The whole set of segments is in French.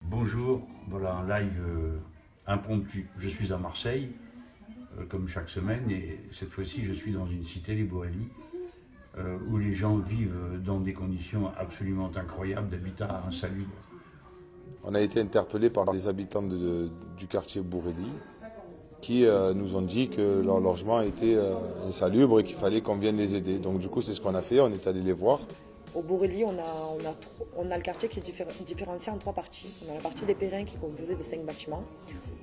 Bonjour, voilà un live impromptu. Je suis à Marseille, comme chaque semaine, et cette fois-ci je suis dans une cité, les Borély, où les gens vivent dans des conditions absolument incroyables d'habitat insalubre. On a été interpellés par des habitants du quartier Borély qui nous ont dit que leur logement était insalubre et qu'il fallait qu'on vienne les aider. Donc du coup c'est ce qu'on a fait, on est allé les voir. Au Borély, on a le quartier qui est différencié en 3 parties. On a la partie des Périns qui est composée de 5 bâtiments.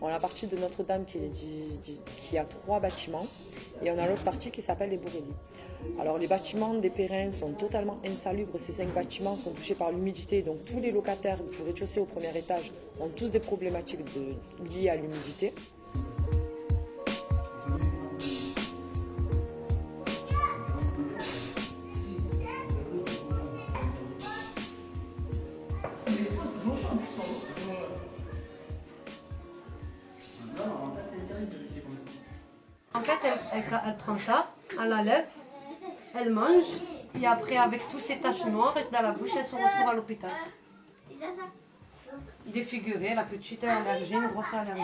On a la partie de Notre-Dame qui a 3 bâtiments. Et on a l'autre partie qui s'appelle les Borély. Alors les bâtiments des Périns sont totalement insalubres. Ces 5 bâtiments sont touchés par l'humidité. Donc tous les locataires du rez-de-chaussée au premier étage ont tous des problématiques liées à l'humidité. En fait, elle prend ça, elle la lève, elle mange, et après, avec tous ces taches noires restent dans la bouche, elle se retrouve à l'hôpital. Défigurée, la petite elle a allergie, une grosse allergie,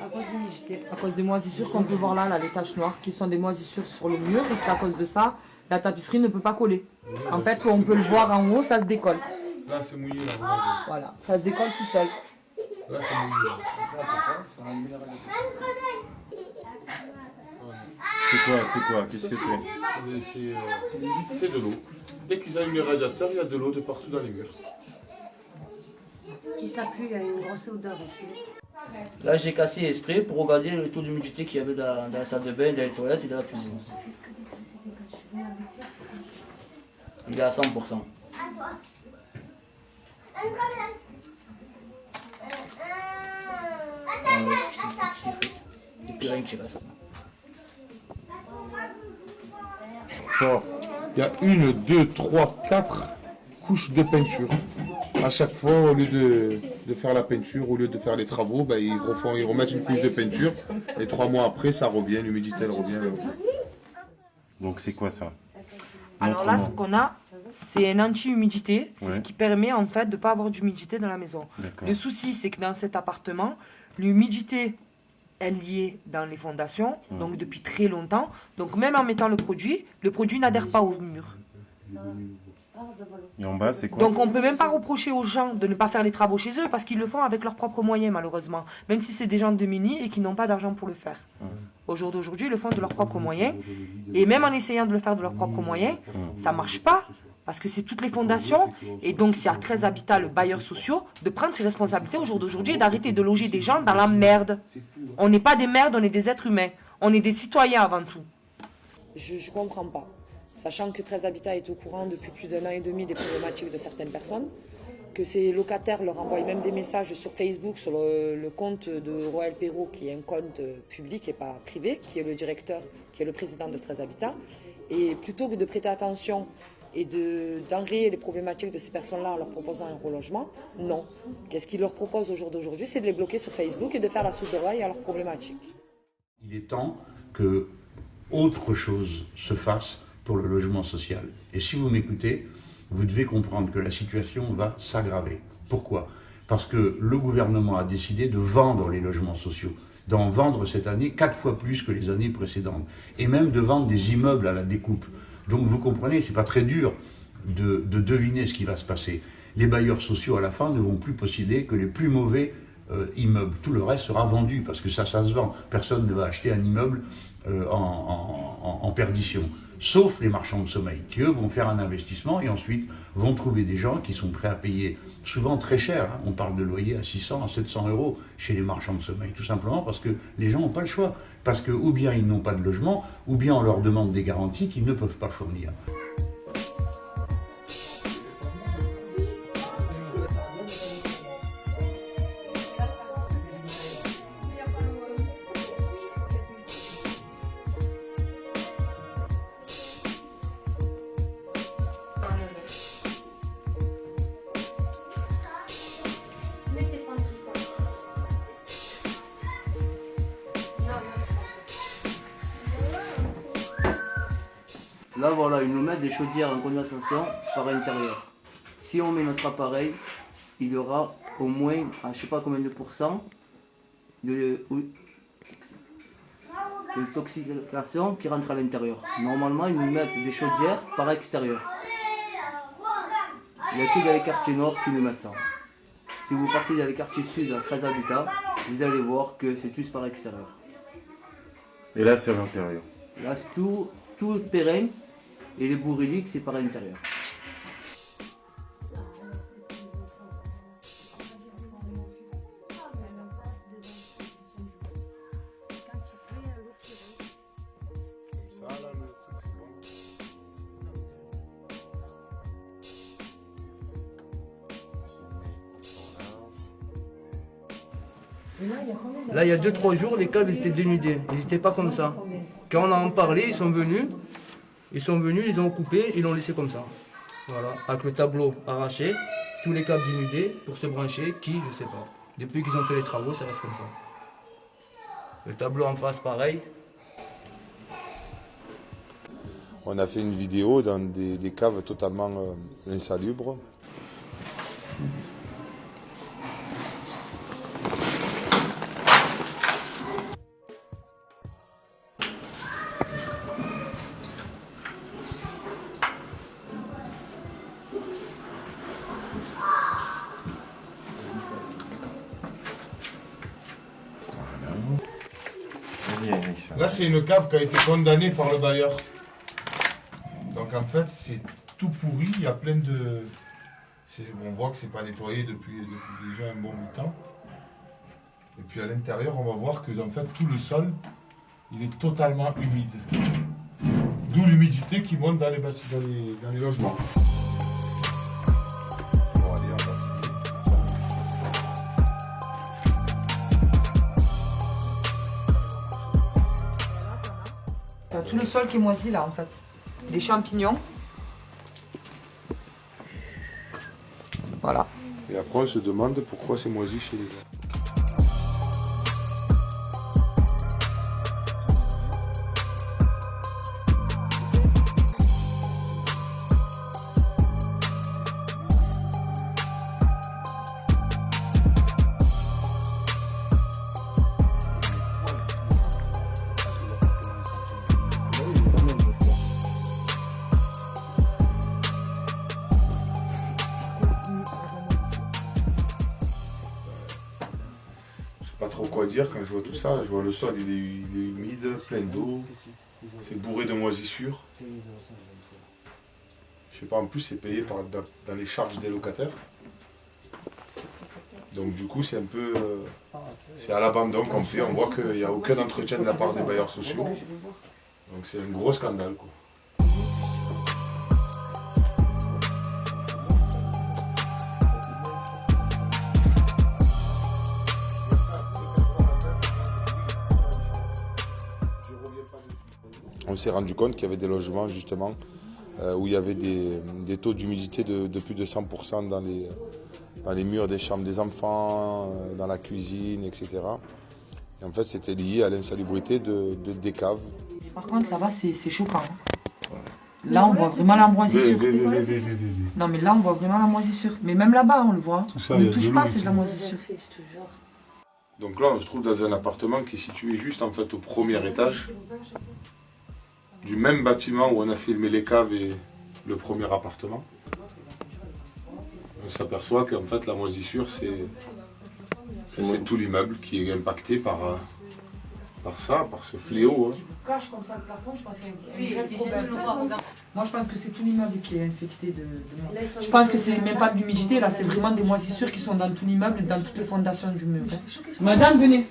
à cause d'humidité. À cause des moisissures qu'on peut voir là, les taches noires, qui sont des moisissures sur le mur, et qu'à cause de ça, la tapisserie ne peut pas coller. En fait, on peut le voir en haut, ça se décolle. Là c'est mouillé là. Voilà, ça se décolle tout seul. Là c'est mouillé. C'est quoi? Qu'est-ce que c'est? C'est de l'eau. Dès qu'ils allument les radiateurs, il y a de l'eau de partout dans les murs. Qui s'appuie, il y a une grosse odeur aussi. Là, j'ai cassé exprès pour regarder le taux d'humidité qu'il y avait dans la salle de bain, dans les toilettes et dans la cuisine. Il est à 100%. Il n'y a plus rien qui reste. Il y a 1, 2, 3, 4 couches de peinture. À chaque fois, au lieu de faire la peinture, au lieu de faire les travaux, ben, ils remettent une couche de peinture. Et 3 mois après, ça revient, l'humidité elle revient. Donc c'est quoi ça? Alors là, ce qu'on a, c'est un anti-humidité. C'est Ouais. ce qui permet en fait de ne pas avoir d'humidité dans la maison. D'accord. Le souci, c'est que dans cet appartement, l'humidité est liée dans les fondations, donc depuis très longtemps. Donc même en mettant le produit n'adhère pas au mur. Et en bas, c'est quoi? Donc on ne peut même pas reprocher aux gens de ne pas faire les travaux chez eux parce qu'ils le font avec leurs propres moyens malheureusement. Même si c'est des gens démunis et qui n'ont pas d'argent pour le faire. Au jour d'aujourd'hui, ils le font de leurs propres moyens. Et même en essayant de le faire de leurs propres moyens, ça ne marche pas. Parce que c'est toutes les fondations. Et donc c'est à 13 Habitat, le bailleur social, de prendre ses responsabilités au jour d'aujourd'hui et d'arrêter de loger des gens dans la merde. On n'est pas des merdes, on est des êtres humains. On est des citoyens avant tout. Je ne comprends pas. Sachant que 13 Habitat est au courant depuis plus d'1 an et demi des problématiques de certaines personnes, que ces locataires leur envoient même des messages sur Facebook, sur le compte de Roël Perrault, qui est un compte public et pas privé, qui est le directeur, qui est le président de 13 Habitat. Et plutôt que de prêter attention et d'enrayer les problématiques de ces personnes-là en leur proposant un relogement, non. Qu'est-ce qu'ils leur proposent au jour d'aujourd'hui? C'est de les bloquer sur Facebook et de faire la sourde oreille à leurs problématiques. Il est temps que autre chose se fasse pour le logement social. Et si vous m'écoutez, vous devez comprendre que la situation va s'aggraver. Pourquoi? Parce que le gouvernement a décidé de vendre les logements sociaux, d'en vendre cette année 4 fois plus que les années précédentes, et même de vendre des immeubles à la découpe. Donc vous comprenez, c'est pas très dur de deviner ce qui va se passer. Les bailleurs sociaux à la fin ne vont plus posséder que les plus mauvais immeubles. Tout le reste sera vendu parce que ça se vend. Personne ne va acheter un immeuble en perdition. Sauf les marchands de sommeil, qui eux vont faire un investissement et ensuite vont trouver des gens qui sont prêts à payer souvent très cher. On parle de loyer à 600, à 700 euros chez les marchands de sommeil, tout simplement parce que les gens n'ont pas le choix. Parce que ou bien ils n'ont pas de logement, ou bien on leur demande des garanties qu'ils ne peuvent pas fournir. Là, voilà, ils nous mettent des chaudières en condensation par l'intérieur. Si on met notre appareil, il y aura au moins, à je sais pas combien de pourcents, de toxification qui rentre à l'intérieur. Normalement, ils nous mettent des chaudières par extérieur. Il n'y a que dans les quartiers nord qui nous mettent ça. Si vous partez dans les quartiers sud à 13 habitants, vous allez voir que c'est tous par extérieur. Et là, c'est à l'intérieur. Là, c'est tout le terrain et les bourreliques, c'est par l'intérieur. Là, il y a 2-3 jours, les caves étaient dénudées. Ils n'étaient pas comme ça. Quand on en parlait, ils sont venus, ils ont coupé, ils l'ont laissé comme ça. Voilà, avec le tableau arraché, tous les câbles dénudés pour se brancher, qui, je sais pas. Depuis qu'ils ont fait les travaux, ça reste comme ça. Le tableau en face, pareil. On a fait une vidéo dans des caves totalement insalubres. Là, c'est une cave qui a été condamnée par le bailleur. Donc en fait, c'est tout pourri, il y a plein de... On voit que c'est pas nettoyé depuis déjà un bon bout de temps. Et puis à l'intérieur, on va voir que en fait, tout le sol, il est totalement humide. D'où l'humidité qui monte dans les logements. Bon, allez, on va... T'as tout le sol qui est moisi là en fait. Des champignons. Voilà. Et après, on se demande pourquoi c'est moisi chez les gens. Pas trop quoi dire quand je vois tout ça. Je vois le sol, il est humide, plein d'eau. C'est bourré de moisissures. Je sais pas, en plus c'est payé dans les charges des locataires. Donc du coup c'est un peu... c'est à l'abandon complet. On voit qu'il n'y a aucun entretien de la part des bailleurs sociaux. Donc c'est un gros scandale, quoi. On s'est rendu compte qu'il y avait des logements justement où il y avait des taux d'humidité de plus de 100% dans les murs des chambres des enfants, dans la cuisine, etc. Et en fait c'était lié à l'insalubrité des caves. Par contre là-bas c'est choquant. Là on voit vraiment la moisissure. Non mais là on voit vraiment la moisissure. Mais même là-bas on le voit. On ne touche pas, c'est de la moisissure. Donc là on se trouve dans un appartement qui est situé juste en fait au premier étage du même bâtiment où on a filmé les caves et le premier appartement. On s'aperçoit qu'en fait la moisissure c'est tout l'immeuble qui est impacté par ce fléau. Cache comme ça le plafond, je pense qu'il y a un problème. Moi je pense que c'est tout l'immeuble qui est infecté de moisissure. Je pense que c'est même pas de l'humidité là, c'est vraiment des moisissures qui sont dans tout l'immeuble et dans toutes les fondations du mur. Madame, venez.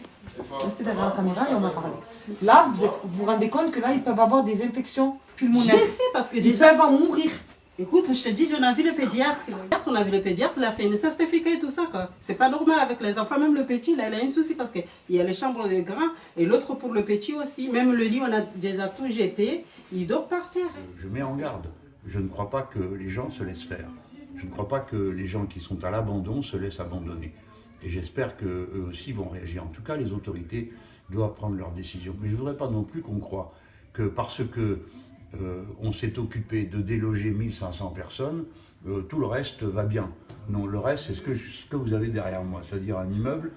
Restez derrière la caméra et on va parler. Là, vous vous rendez compte que là, ils peuvent avoir des infections pulmonaires. Je sais, parce que ils déjà... peuvent en mourir. Écoute, je te dis, on a vu le pédiatre. On a vu le pédiatre, il a fait une certificat et tout ça, quoi. C'est pas normal avec les enfants, même le petit, là, il a un souci parce qu'il y a les chambres de grand et l'autre pour le petit aussi. Même le lit, on a déjà tout jeté, il dort par terre. Je mets en garde. Je ne crois pas que les gens se laissent faire. Je ne crois pas que les gens qui sont à l'abandon se laissent abandonner. Et j'espère qu'eux aussi vont réagir. En tout cas, les autorités doivent prendre leurs décisions. Mais je ne voudrais pas non plus qu'on croie que parce que on s'est occupé de déloger 1500 personnes, tout le reste va bien. Non, le reste, c'est ce que vous avez derrière moi, c'est-à-dire un immeuble,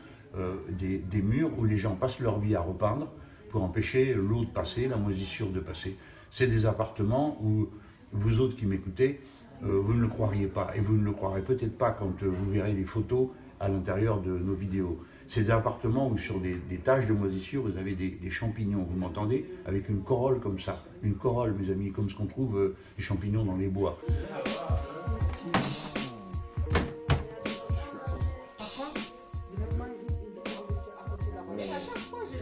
des murs où les gens passent leur vie à repeindre pour empêcher l'eau de passer, la moisissure de passer. C'est des appartements où vous autres qui m'écoutez, vous ne le croiriez pas, et vous ne le croirez peut-être pas quand vous verrez les photos à l'intérieur de nos vidéos. C'est des appartements où sur des taches de moisissure, vous avez des champignons, vous m'entendez, avec une corolle comme ça. Une corolle, mes amis, comme ce qu'on trouve les champignons dans les bois.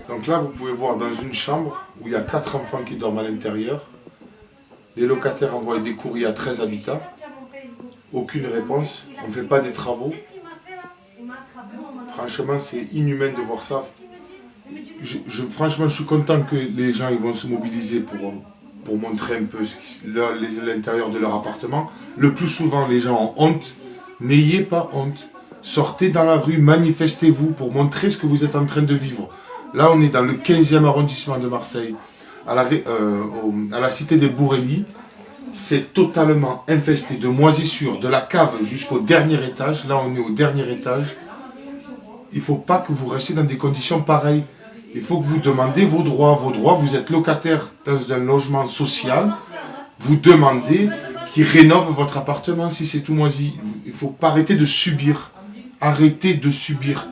Donc là, vous pouvez voir dans une chambre où il y a 4 enfants qui dorment à l'intérieur. Les locataires envoient des courriers à 13 habitats. Aucune réponse. On ne fait pas des travaux. Franchement, c'est inhumain de voir ça. Franchement, je suis content que les gens ils vont se mobiliser pour montrer un peu l'intérieur de leur appartement. Le plus souvent, les gens ont honte. N'ayez pas honte. Sortez dans la rue, manifestez-vous pour montrer ce que vous êtes en train de vivre. Là, on est dans le 15e arrondissement de Marseille, à la cité des Bourrellis. C'est totalement infesté de moisissures, de la cave jusqu'au dernier étage. Là, on est au dernier étage. Il ne faut pas que vous restiez dans des conditions pareilles. Il faut que vous demandiez vos droits. Vos droits, vous êtes locataire dans un logement social. Vous demandez qu'ils rénovent votre appartement si c'est tout moisi. Il ne faut pas arrêter de subir. Arrêtez de subir.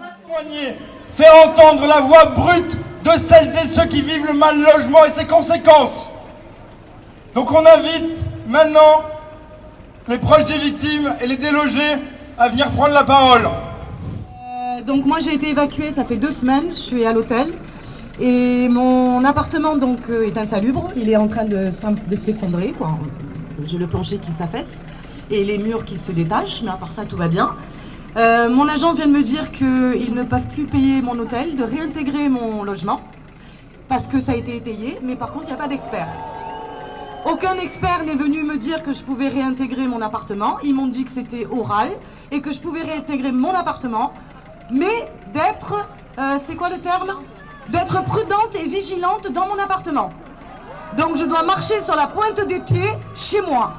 Faire entendre la voix brute de celles et ceux qui vivent le mal logement et ses conséquences. Donc on invite maintenant les proches des victimes et les délogés à venir prendre la parole. Donc moi j'ai été évacuée, ça fait 2 semaines, je suis à l'hôtel. Et mon appartement donc est insalubre, il est en train de s'effondrer, quoi. J'ai le plancher qui s'affaisse et les murs qui se détachent, mais à part ça tout va bien. Mon agence vient de me dire qu'ils ne peuvent plus payer mon hôtel, de réintégrer mon logement, parce que ça a été étayé, mais par contre il n'y a pas d'expert. Aucun expert n'est venu me dire que je pouvais réintégrer mon appartement, ils m'ont dit que c'était oral, et que je pouvais réintégrer mon appartement, mais d'être, c'est quoi le terme ? D'être prudente et vigilante dans mon appartement. Donc je dois marcher sur la pointe des pieds chez moi.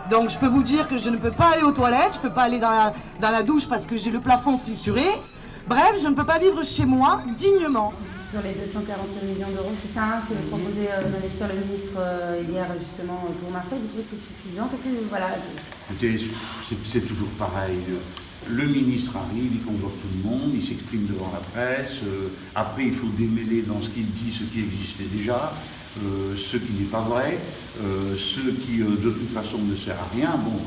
Donc je peux vous dire que je ne peux pas aller aux toilettes, je ne peux pas aller dans la douche parce que j'ai le plafond fissuré. Bref, je ne peux pas vivre chez moi dignement. Sur les 241 millions d'euros, c'est ça que proposait d'investir le ministre hier justement pour Marseille, vous trouvez que c'est suffisant? Voilà. Écoutez, c'est toujours pareil. Le ministre arrive, il convoque tout le monde, il s'exprime devant la presse. Après, il faut démêler dans ce qu'il dit ce qui existait déjà. Ce qui n'est pas vrai, ce qui de toute façon ne sert à rien. Bon,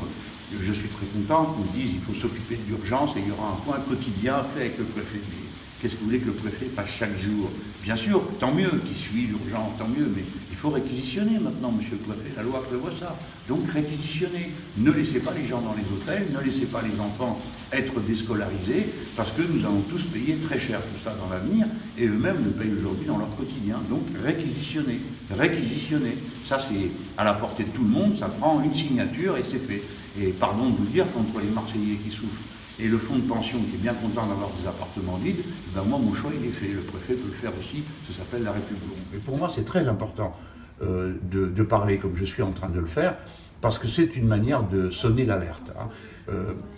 je suis très content qu'on me dise qu'il faut s'occuper de l'urgence et il y aura un point quotidien fait avec le préfet. Mais qu'est-ce que vous voulez que le préfet fasse chaque jour? Bien sûr, tant mieux qu'il suit l'urgence, tant mieux, mais il faut réquisitionner maintenant, monsieur le préfet. La loi prévoit ça. Donc réquisitionnez. Ne laissez pas les gens dans les hôtels, ne laissez pas les enfants être déscolarisés, parce que nous allons tous payer très cher tout ça dans l'avenir, et eux-mêmes le payent aujourd'hui dans leur quotidien. Donc réquisitionnez. Réquisitionner, ça c'est à la portée de tout le monde, ça prend une signature et c'est fait. Et pardon de vous dire, contre les Marseillais qui souffrent et le fonds de pension qui est bien content d'avoir des appartements vides, ben moi mon choix il est fait, le préfet peut le faire aussi, ça s'appelle la République. Et pour moi c'est très important de parler comme je suis en train de le faire, parce que c'est une manière de sonner l'alerte.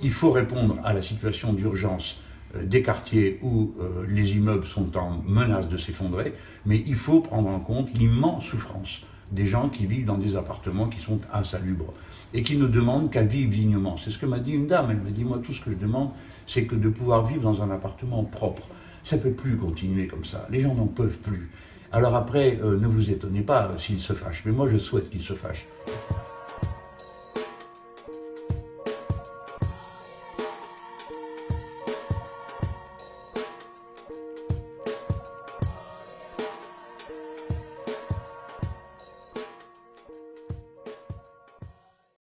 Il faut répondre à la situation d'urgence des quartiers où les immeubles sont en menace de s'effondrer, mais il faut prendre en compte l'immense souffrance des gens qui vivent dans des appartements qui sont insalubres et qui ne demandent qu'à vivre dignement. C'est ce que m'a dit une dame, elle m'a dit, moi tout ce que je demande, c'est que de pouvoir vivre dans un appartement propre. Ça ne peut plus continuer comme ça, les gens n'en peuvent plus. Alors après, ne vous étonnez pas s'ils se fâchent, mais moi je souhaite qu'ils se fâchent.